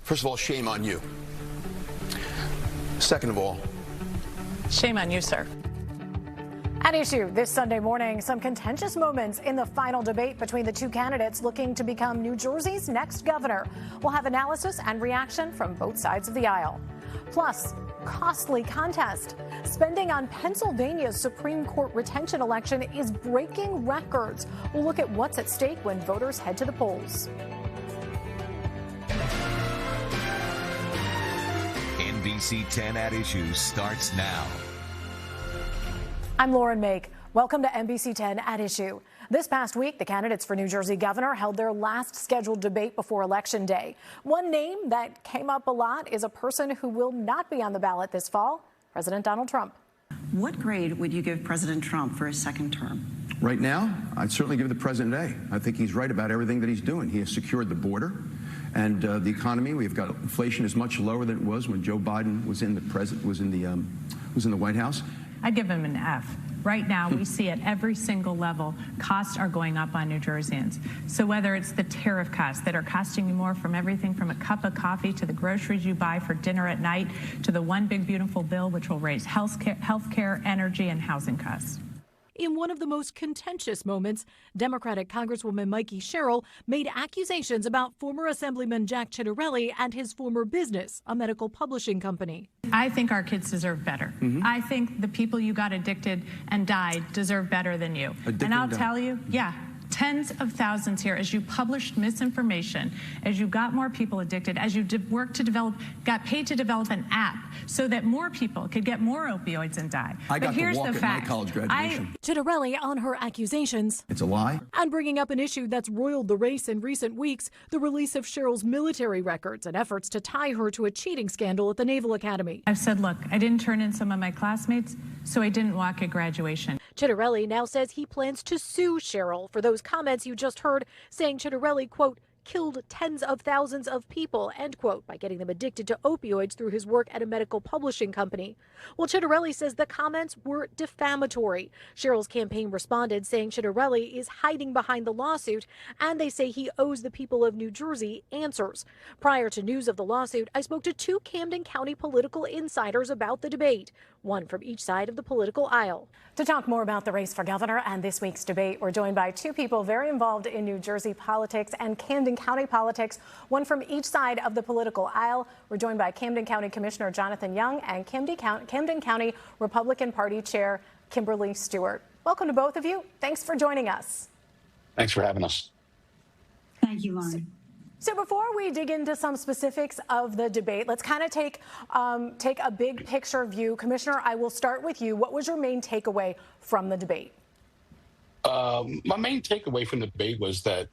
First of all, shame on you. Second of all, shame on you, sir. At issue this Sunday morning, some contentious moments in the final debate between the two candidates looking to become New Jersey's next governor. We'll have analysis and reaction from both sides of the aisle. Plus, costly contest. Spending on Pennsylvania's Supreme Court retention election is breaking records. We'll look at what's at stake when voters head to the polls. NBC10 at Issue starts now. I'm Lauren Mayk. Welcome to NBC10 at Issue. This past week, the candidates for New Jersey governor held their last scheduled debate before Election Day. One name that came up a lot is a person who will not be on the ballot this fall, President Donald Trump. What grade would you give President Trump for his second term? right now, I'd certainly give the president an A. I think he's right about everything that he's doing. He has secured the border and the economy. We've got inflation is much lower than it was when Joe Biden was in the White House. I'd give him an F. Right now, we see at every single level, costs are going up on New Jerseyans. So whether it's the tariff costs that are costing you more from everything from a cup of coffee to the groceries you buy for dinner at night to the one big beautiful bill which will raise health care, energy, and housing costs. In one of the most contentious moments, Democratic Congresswoman Mayk made accusations about former Assemblyman Jack Ciattarelli and his former business, a medical publishing company. I think our kids deserve better. I think the people you got addicted and died deserve better than you. And I'll tell you, tens of thousands here as you published misinformation, as you got more people addicted, as you got paid to develop an app so that more people could get more opioids and die. I got to walk at my college graduation. Ciattarelli on her accusations. It's a lie. And bringing up an issue that's roiled the race in recent weeks, the release of Cheryl's military records and efforts to tie her to a cheating scandal at the Naval Academy. I've said, look, I didn't turn in some of my classmates, so I didn't walk at graduation. Ciattarelli now says he plans to sue Cheryl for those comments you just heard, saying Ciattarelli, quote, killed tens of thousands of people, end quote, by getting them addicted to opioids through his work at a medical publishing company. Well, Ciattarelli says the comments were defamatory. Cheryl's campaign responded, saying Ciattarelli is hiding behind the lawsuit, and they say he owes the people of New Jersey answers. Prior to news of the lawsuit, I spoke to two Camden County political insiders about the debate, one from each side of the political aisle. To talk more about the race for governor and this week's debate, we're joined by two people very involved in New Jersey politics and Camden County politics, one from each side of the political aisle. We're joined by Camden County Commissioner Jonathan Young and Camden County Republican Party Chair Kimberly Stewart. Welcome to both of you. Thanks for joining us. Thanks for having us. Thank you, Lauren. So before we dig into some specifics of the debate, let's kind of take a big picture view. Commissioner, I will start with you. What was your main takeaway from the debate? My main takeaway from the debate was that,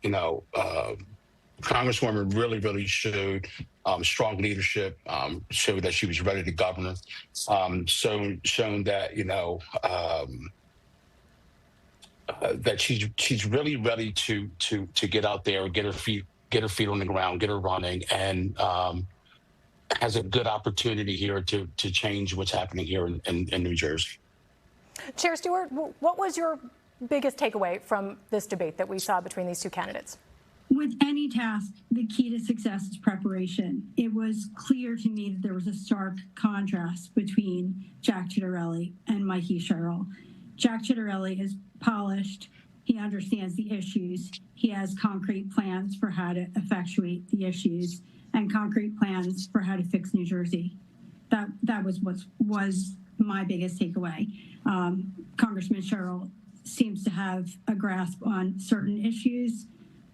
Congresswoman really showed strong leadership, showed that she was ready to govern, shown that, that she's really ready to get out there and get her feet on the ground, get her running, and has a good opportunity here to change what's happening here in New Jersey. Chair Stewart, what was your biggest takeaway from this debate that we saw between these two candidates? With any task, the key to success is preparation. It was clear to me that there was a stark contrast between Jack Ciattarelli and Mikey Sherrill. Jack Ciattarelli is polished. He understands the issues. He has concrete plans for how to effectuate the issues and concrete plans for how to fix New Jersey. That was what was my biggest takeaway. Congressman Sherrill seems to have a grasp on certain issues,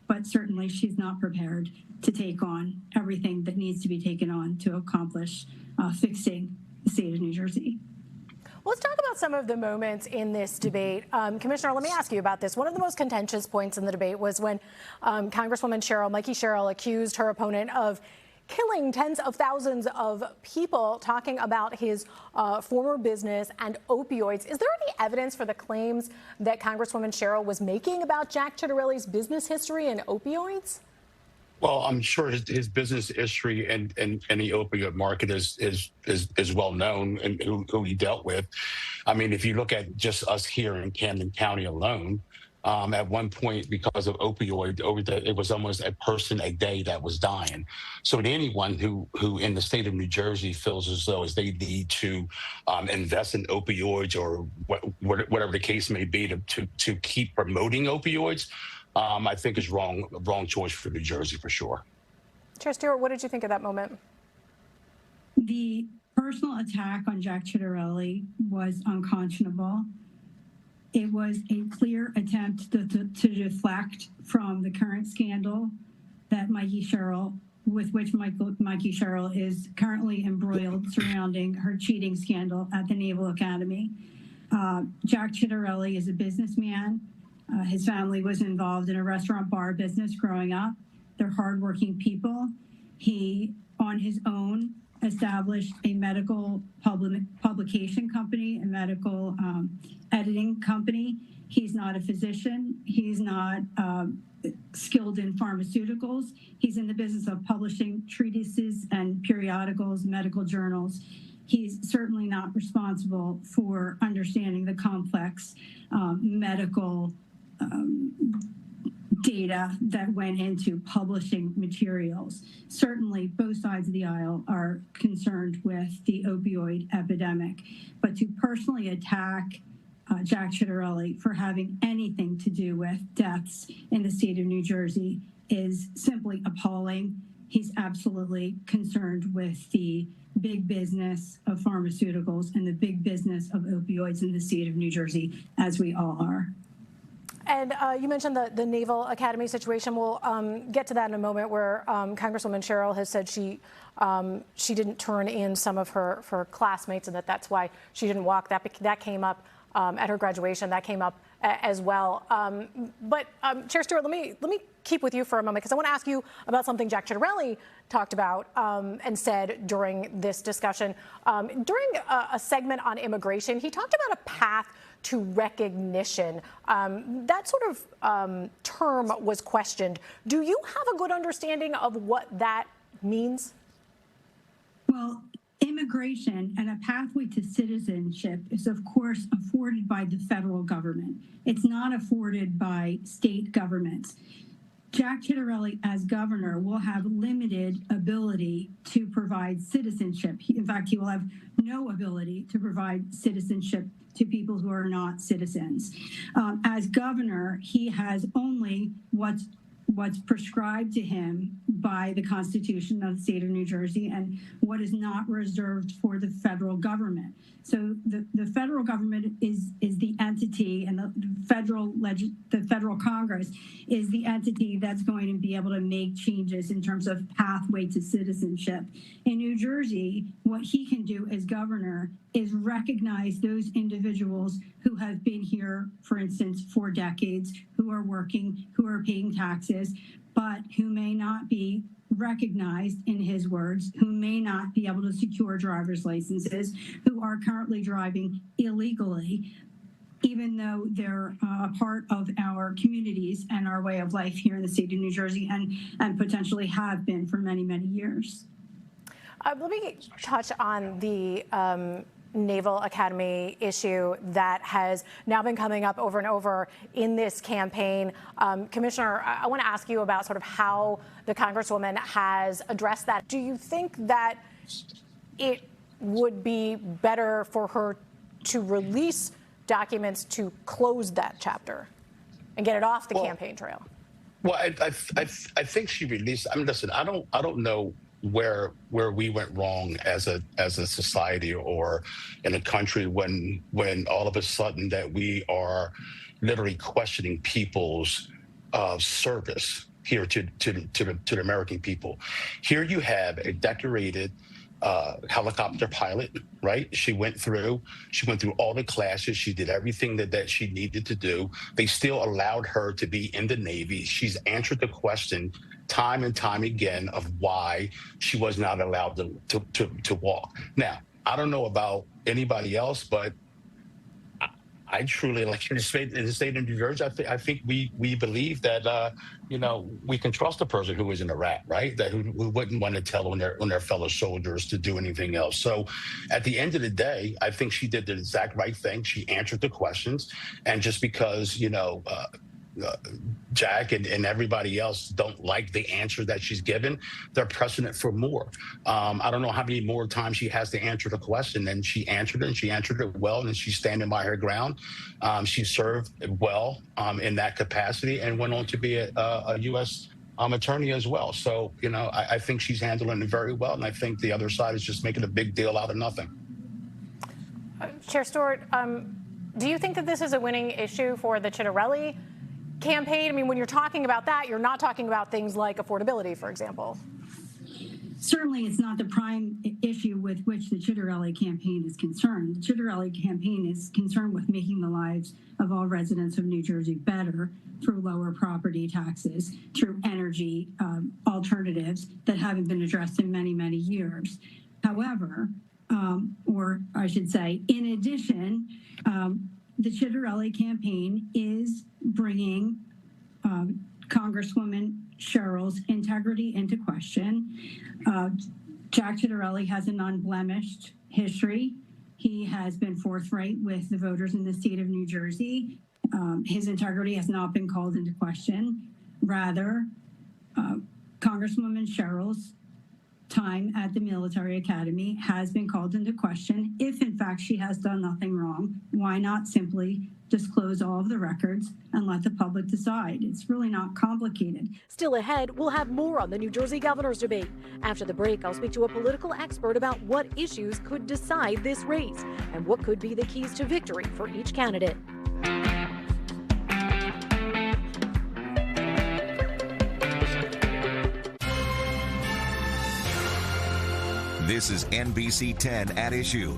but certainly she's not prepared to take on everything that needs to be taken on to accomplish fixing the state of New Jersey. Let's talk about some of the moments in this debate. Commissioner, let me ask you about this. One of the most contentious points in the debate was when Congresswoman Mikey Sherrill accused her opponent of killing tens of thousands of people, talking about his former business and opioids. Is there any evidence for the claims that Congresswoman Sherrill was making about Jack Ciattarelli's business history and opioids? Well, I'm sure his business history and the opioid market is well known and who he dealt with. I mean, if you look at just us here in Camden County alone, At one point, because of opioid, it was almost a person a day that was dying. So to anyone who in the state of New Jersey feels as though as they need to invest in opioids or whatever the case may be to keep promoting opioids, I think is wrong choice for New Jersey for sure. Chair Stewart, what did you think of that moment? The personal attack on Jack Ciattarelli was unconscionable. It was a clear attempt to deflect from the current scandal that with which Mayk Sherrill is currently embroiled surrounding her cheating scandal at the Naval Academy. Jack Ciattarelli is a businessman. His family was involved in a restaurant bar business growing up. They're hardworking people. He, on his own, established a medical publication company, a medical editing company. He's not a physician. He's not skilled in pharmaceuticals. He's in the business of publishing treatises and periodicals, medical journals. He's certainly not responsible for understanding the complex medical data that went into publishing materials. Certainly, both sides of the aisle are concerned with the opioid epidemic, but to personally attack Jack Ciattarelli for having anything to do with deaths in the state of New Jersey is simply appalling. He's absolutely concerned with the big business of pharmaceuticals and the big business of opioids in the state of New Jersey, as we all are. And you mentioned the Naval Academy situation. We'll get to that in a moment, where Congresswoman Sherrill has said she didn't turn in some of her classmates, and that's why she didn't walk. That came up at her graduation. That came up as well. But Chair Stewart, let me keep with you for a moment, because I want to ask you about something Jack Ciattarelli talked about and said during this discussion. During a segment on immigration, he talked about a path to recognition. That sort of term was questioned. Do you have a good understanding of what that means? Well, immigration and a pathway to citizenship is, of course, afforded by the federal government. It's not afforded by state governments. Jack Ciattarelli, as governor, will have limited ability to provide citizenship. In fact, he will have no ability to provide citizenship to people who are not citizens. As governor, he has only what's prescribed to him by the Constitution of the state of New Jersey and what is not reserved for the federal government. So the federal government is the entity, and the federal Congress is the entity that's going to be able to make changes in terms of pathway to citizenship. In New Jersey, what he can do as governor is recognize those individuals who have been here, for instance, for decades, who are working, who are paying taxes, but who may not be recognized, in his words, who may not be able to secure driver's licenses, who are currently driving illegally, even though they're a part of our communities and our way of life here in the state of New Jersey, and potentially have been for many, many years. Let me touch on the Naval Academy issue that has now been coming up over and over in this campaign. Commissioner, I want to ask you about sort of how the Congresswoman has addressed that. Do you think that it would be better for her to release documents to close that chapter and get it off the campaign trail? Well, I think she released. I mean, listen, I don't know where we went wrong as a society or in a country when all of a sudden that we are literally questioning people's service here to the American people. Here you have a decorated helicopter pilot, right? She went through all the classes. She did everything that she needed to do. They still allowed her to be in the Navy. She's answered the question time and time again of why she was not allowed to walk. Now, I don't know about anybody else, but I truly, like in the state of New Jersey, I think we believe that we can trust a person who is in Iraq, right? That who wouldn't want to tell on their fellow soldiers to do anything else. So, at the end of the day, I think she did the exact right thing. She answered the questions, and just because Jack and everybody else don't like the answer that she's given, they're pressing it for more. I don't know how many more times she has to answer the question, and she answered it, and she answered it well, and she's standing by her ground. She served well in that capacity and went on to be a U.S. Attorney as well. So, I think she's handling it very well, and I think the other side is just making a big deal out of nothing. Chair Stewart, do you think that this is a winning issue for the Chitterelli campaign? I mean, when you're talking about that, you're not talking about things like affordability, for example. Certainly, it's not the prime issue with which the Chitterelli campaign is concerned. The Chitterelli campaign is concerned with making the lives of all residents of New Jersey better through lower property taxes, through energy alternatives that haven't been addressed in many, many years. However, or I should say, in addition, the Chitterelli campaign is bringing Congresswoman Cheryl's integrity into question. Jack Chitterelli has an unblemished history. He has been forthright with the voters in the state of New Jersey. His integrity has not been called into question. Rather, Congresswoman Cheryl's time at the military academy has been called into question. If in fact she has done nothing wrong, why not simply disclose all of the records and let the public decide? It's really not complicated. Still ahead, we'll have more on the New Jersey governor's debate. After the break, I'll speak to a political expert about what issues could decide this race and what could be the keys to victory for each candidate. This is NBC10 at Issue.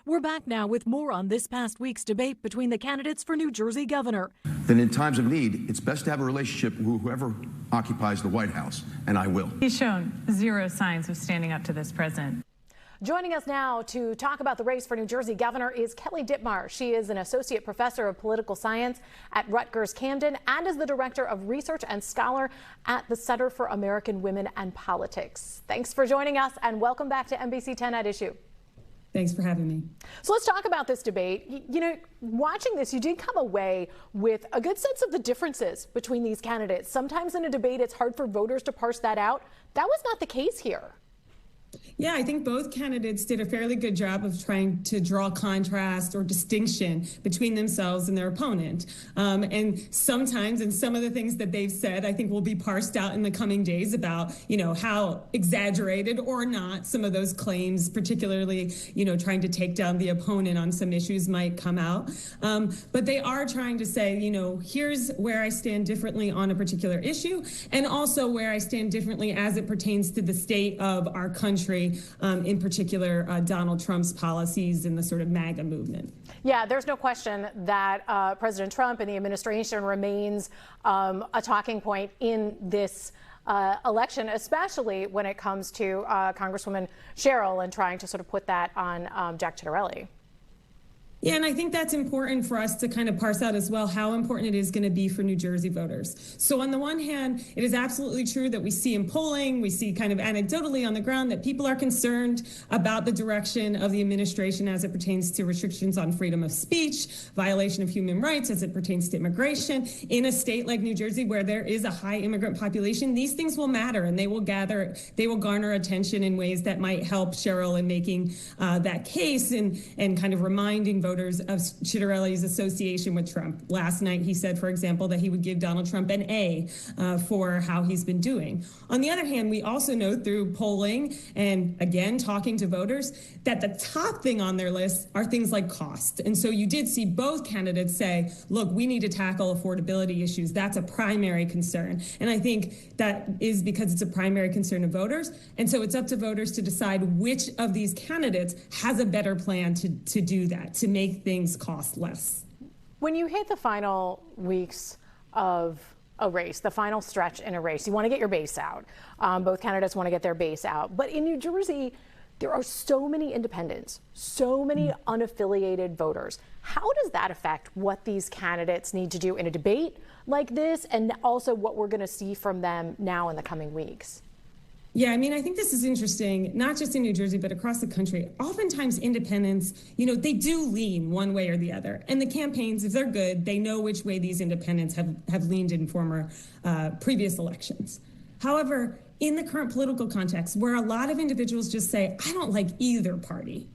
We're back now with more on this past week's debate between the candidates for New Jersey governor. Then in times of need, it's best to have a relationship with whoever occupies the White House, and I will. He's shown zero signs of standing up to this president. Joining us now to talk about the race for New Jersey governor is Kelly Dittmar. She is an associate professor of political science at Rutgers-Camden and is the director of research and scholar at the Center for American Women and Politics. Thanks for joining us and welcome back to NBC10 at Issue. Thanks for having me. So let's talk about this debate. Watching this, you did come away with a good sense of the differences between these candidates. Sometimes in a debate, it's hard for voters to parse that out. That was not the case here. Yeah, I think both candidates did a fairly good job of trying to draw contrast or distinction between themselves and their opponent. And sometimes, and some of the things that they've said, I think will be parsed out in the coming days about, how exaggerated or not some of those claims, particularly, trying to take down the opponent on some issues might come out. But they are trying to say, here's where I stand differently on a particular issue, and also where I stand differently as it pertains to the state of our country. In particular, Donald Trump's policies and the sort of MAGA movement. Yeah, there's no question that President Trump and the administration remains a talking point in this election, especially when it comes to Congresswoman Cheryl and trying to sort of put that on Jack Chitterelli. Yeah, and I think that's important for us to kind of parse out as well how important it is going to be for New Jersey voters. So on the one hand, it is absolutely true that we see in polling, we see kind of anecdotally on the ground that people are concerned about the direction of the administration as it pertains to restrictions on freedom of speech, violation of human rights as it pertains to immigration. In a state like New Jersey where there is a high immigrant population, these things will matter and they will garner attention in ways that might help Cheryl in making that case and kind of reminding voters of Chitterelli's association with Trump. Last night, he said, for example, that he would give Donald Trump an A for how he's been doing. On the other hand, we also know through polling and, again, talking to voters that the top thing on their list are things like cost. And so you did see both candidates say, look, we need to tackle affordability issues. That's a primary concern. And I think that is because it's a primary concern of voters. And so it's up to voters to decide which of these candidates has a better plan to do that, to make things cost less. When you hit the final weeks of a race, the final stretch in a race, you want to get your base out. Both candidates want to get their base out. But in New Jersey, there are so many independents, so many unaffiliated voters. How does that affect what these candidates need to do in a debate like this, and also what we're going to see from them now in the coming weeks? Yeah, I mean, I think this is interesting, not just in New Jersey, but across the country. Oftentimes independents, they do lean one way or the other. And the campaigns, if they're good, they know which way these independents have leaned in former previous elections. However, in the current political context, where a lot of individuals just say, I don't like either party,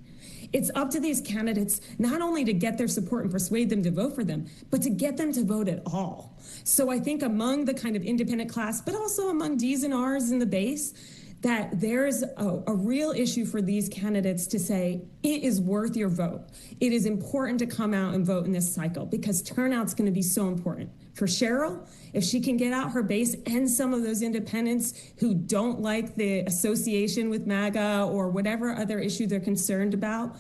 it's up to these candidates not only to get their support and persuade them to vote for them, but to get them to vote at all. So I think among the kind of independent class, but also among Ds and Rs in the base, that there's a real issue for these candidates to say, it is worth your vote. It is important to come out and vote in this cycle because turnout's going to be so important. For Cheryl, if she can get out her base and some of those independents who don't like the association with MAGA or whatever other issue they're concerned about,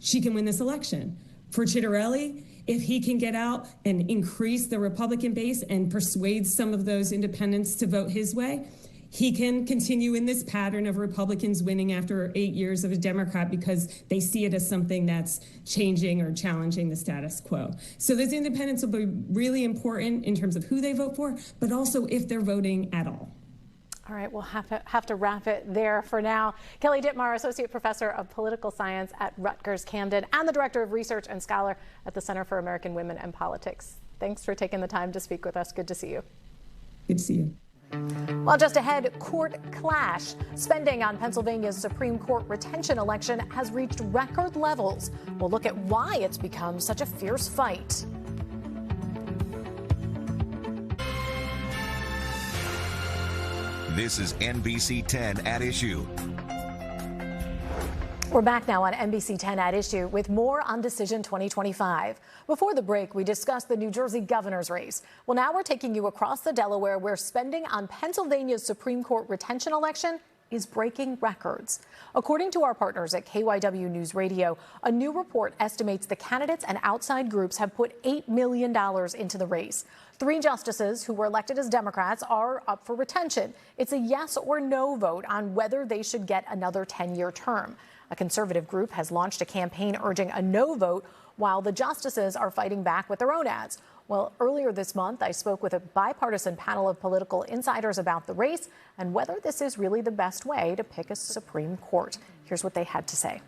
she can win this election. For Chitterelli, if he can get out and increase the Republican base and persuade some of those independents to vote his way, he can continue in this pattern of Republicans winning after 8 years of a Democrat because they see it as something that's changing or challenging the status quo. So those independents will be really important in terms of who they vote for, but also if they're voting at all. All right, we'll have to wrap it there for now. Kelly Dittmar, Associate Professor of Political Science at Rutgers Camden and the Director of Research and Scholar at the Center for American Women and Politics. Thanks for taking the time to speak with us. Good to see you. Good to see you. Well, just ahead, court clash. Spending on Pennsylvania's Supreme Court retention election has reached record levels. We'll look at why it's become such a fierce fight. This is NBC10 at Issue. We're back now on NBC10 at Issue with more on Decision 2025. Before the break, we discussed the New Jersey governor's race. Well, now we're taking you across the Delaware, where spending on Pennsylvania's Supreme Court retention election is breaking records. According to our partners at KYW News Radio, a new report estimates the candidates and outside groups have put $8 million into the race. 3 justices who were elected as Democrats are up for retention. It's a yes or no vote on whether they should get another 10-year term. A conservative group has launched a campaign urging a no vote, while the justices are fighting back with their own ads. Well, earlier this month, I spoke with a bipartisan panel of political insiders about the race and whether this is really the best way to pick a Supreme Court. Here's what they had to say.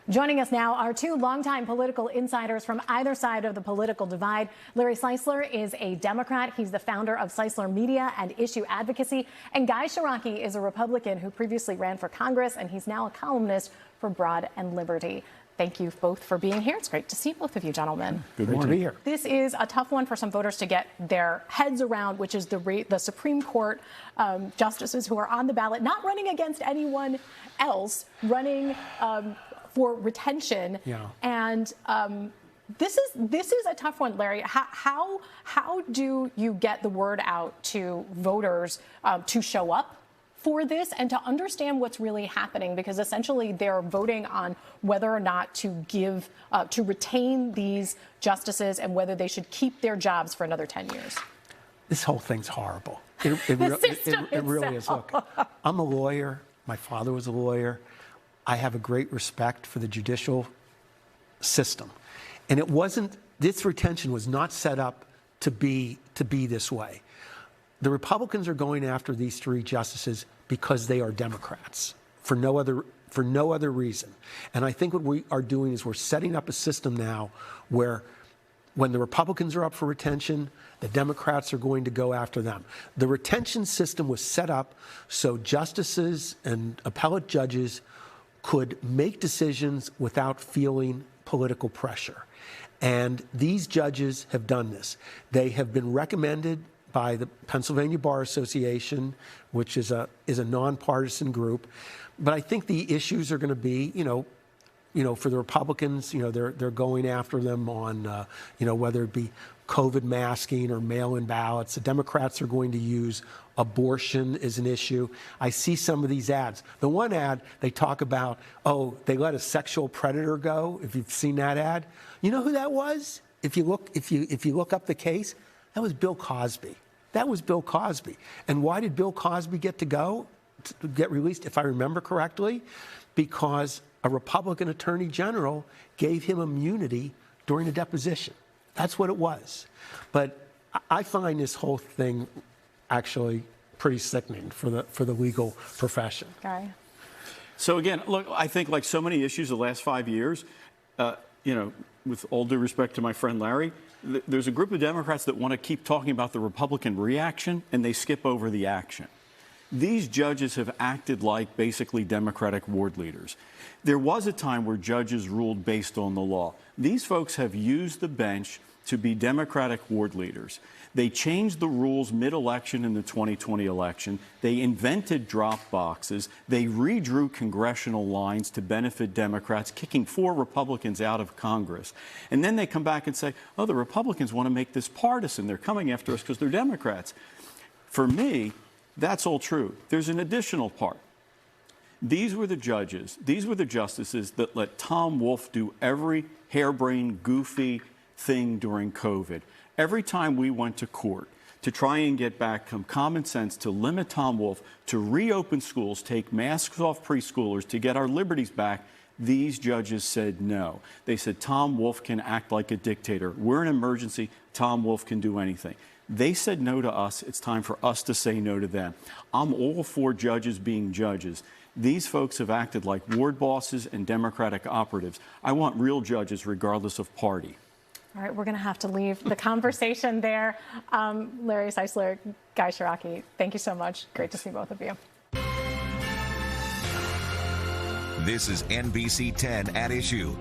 Joining us now are 2 longtime political insiders from either side of the political divide. Larry Seisler is a Democrat. He's the founder of Seisler Media and Issue Advocacy. And Guy Shiraki is a Republican who previously ran for Congress, and he's now a columnist for Broad and Liberty. Thank you both for being here. It's great to see both of you, gentlemen. Good morning. To be here. This is a tough one for some voters to get their heads around, which is the Supreme Court justices who are on the ballot, not running against anyone else, running for retention. Yeah. And this is a tough one, Larry. How do you get the word out to voters to show up for this and to understand what's really happening? Because essentially they're voting on whether or not to give to retain these justices and whether they should keep their jobs for another 10 years. This whole thing's horrible. It really is. Look, I'm a lawyer. My father was a lawyer. I have a great respect for the judicial system. And this retention was not set up to be this way. The Republicans are going after these 3 justices because they are Democrats, for no other reason. And I think what we are doing is we're setting up a system now where when the Republicans are up for retention, the Democrats are going to go after them. The retention system was set up so justices and appellate judges could make decisions without feeling political pressure. And these judges have done this. They have been recommended by the Pennsylvania Bar Association, which is a nonpartisan group. But I think the issues are going to be, for the Republicans, they're going after them on, whether it be COVID masking or mail-in ballots. The Democrats are going to use abortion as an issue. I see some of these ads. The one ad, they talk about, they let a sexual predator go. If you've seen that ad, you know who that was? If you look up the case, that was Bill Cosby. That was Bill Cosby. And why did Bill Cosby get to get released, if I remember correctly? Because a Republican attorney general gave him immunity during a deposition. That's what it was. But I find this whole thing actually pretty sickening for the legal profession. Guy. So again, look, I think like so many issues the last 5 years, with all due respect to my friend Larry, there's a group of Democrats that want to keep talking about the Republican reaction, and they skip over the action. These judges have acted like basically Democratic ward leaders. There was a time where judges ruled based on the law. These folks have used the bench to be Democratic ward leaders. They changed the rules mid-election in the 2020 election. They invented drop boxes. They redrew congressional lines to benefit Democrats, kicking 4 Republicans out of Congress. And then they come back and say, oh, the Republicans want to make this partisan. They're coming after us because they're Democrats. For me, that's all true. There's an additional part. These were the judges, these were the justices that let Tom Wolf do every harebrained, goofy thing during COVID. Every time we went to court to try and get back some common sense to limit Tom Wolf, to reopen schools, take masks off preschoolers, to get our liberties back, these judges said no. They said Tom Wolf can act like a dictator. We're in an emergency. Tom Wolf can do anything. They said no to us. It's time for us to say no to them. I'm all for judges being judges. These folks have acted like ward bosses and Democratic operatives. I want real judges regardless of party. All right, we're going to have to leave the conversation there. Larry Seisler, Guy Shiraki, thank you so much. Great to see both of you. This is NBC10 at Issue.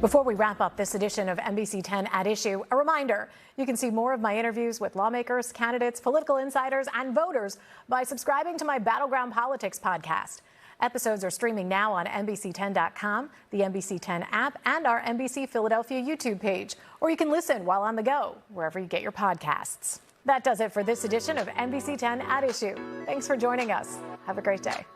Before we wrap up this edition of NBC10 at Issue, a reminder, you can see more of my interviews with lawmakers, candidates, political insiders, and voters by subscribing to my Battleground Politics podcast. Episodes are streaming now on NBC10.com, the NBC10 app, and our NBC Philadelphia YouTube page. Or you can listen while on the go, wherever you get your podcasts. That does it for this edition of NBC10 at Issue. Thanks for joining us. Have a great day.